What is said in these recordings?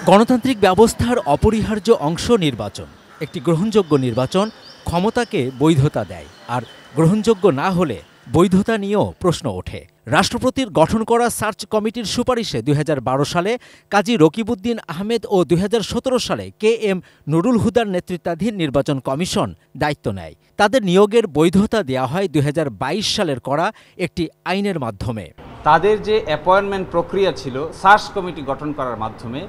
গণতান্ত্রিক ব্যবস্থার অপরিহার্য অংশ নির্বাচন। একটি গ্রহণযোগ্য নির্বাচন ক্ষমতাকে বৈধতা দেয়, আর গ্রহণযোগ্য না হলে বৈধতা নিয়েও প্রশ্ন ওঠে। রাষ্ট্রপতির গঠন করা সার্চ কমিটির সুপারিশে ২০১২ সালে কাজী রকিবউদ্দিন আহমেদ ও ২০১৭ সালে KM নুরুল হুদার নেতৃত্বাধীন নির্বাচন কমিশন দায়িত্ব নেয়। তাদের নিয়োগের বৈধতা দেয়া হয় ২০২২ সালের করা একটি আইনের মাধ্যমে। তাদের যে অ্যাপয়েন্টমেন্ট প্রক্রিয়া ছিল সার্চ কমিটি গঠন করার মাধ্যমে,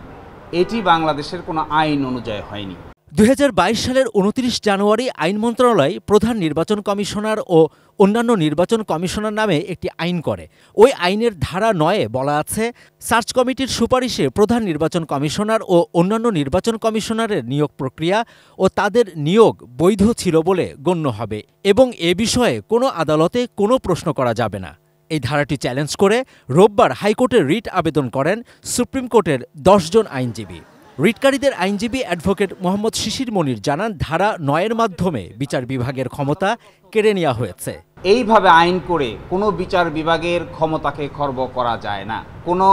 এটি বাংলাদেশের কোনো আইন অনুযায়ী হয়নি। ২০২২ সালের ২৯ জানুয়ারি আইন মন্ত্রণালয় প্রধান নির্বাচন কমিশনার ও অন্যান্য নির্বাচন কমিশনার নামে একটি আইন করে। ওই আইনের ধারা ৯-এ বলা আছে, সার্চ কমিটির সুপারিশে প্রধান নির্বাচন কমিশনার ও অন্যান্য নির্বাচন কমিশনারের নিয়োগ প্রক্রিয়া ও তাদের নিয়োগ বৈধ ছিল বলে গণ্য হবে এবং এ বিষয়ে কোনো আদালতে কোনো প্রশ্ন করা যাবে না। এই ধারাটি চ্যালেঞ্জ করে রোববার হাইকোর্টে রিট আবেদন করেন সুপ্রিম কোর্টের ১০ জন আইনজীবী। রিটকারীদের আইনজীবী অ্যাডভোকেট মোহাম্মদ শিশির মনির জানান, ধারা ৯-এর মাধ্যমে বিচার বিভাগের ক্ষমতা কেড়ে নেওয়া হয়েছে। এইভাবে আইন করে কোনো বিচার বিভাগের ক্ষমতাকে খর্ব করা যায় না। কোনো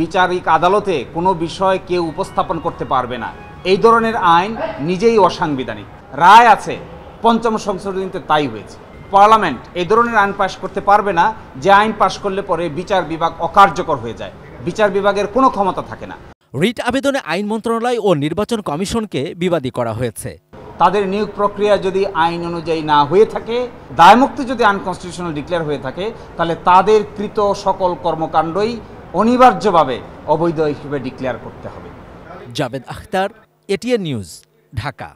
বিচারিক আদালতে কোনো বিষয় কেউ উপস্থাপন করতে পারবে না। এই ধরনের আইন নিজেই অসাংবিধানিক। রায় আছে, পঞ্চম সংশোধনীতে তাই হয়েছে। পার্লামেন্ট এই ধরনের আইন পাশ করতে পারবে না, যে আইন পাশ করলে পরে বিচার বিভাগ অকার্যকর হয়ে যায়। বিচার বিভাগের কোনো ক্ষমতা থাকে না। রিট আবেদনে আইন মন্ত্রণালয় ও নির্বাচন কমিশনকে বিবাদী করা হয়েছে। তাদের নিয়োগ প্রক্রিয়া যদি আইন অনুযায়ী না হয়ে থাকে, দায়মুক্তি যদি আনকনস্টিটিউশনাল ডিক্লেয়ার হয়ে থাকে, তাহলে তাদের কৃত সকল কর্মকাণ্ডই অনিবার্যভাবে অবৈধ হিসেবে ডিক্লেয়ার করতে হবে। Javed Akhtar, ATN news, Dhaka.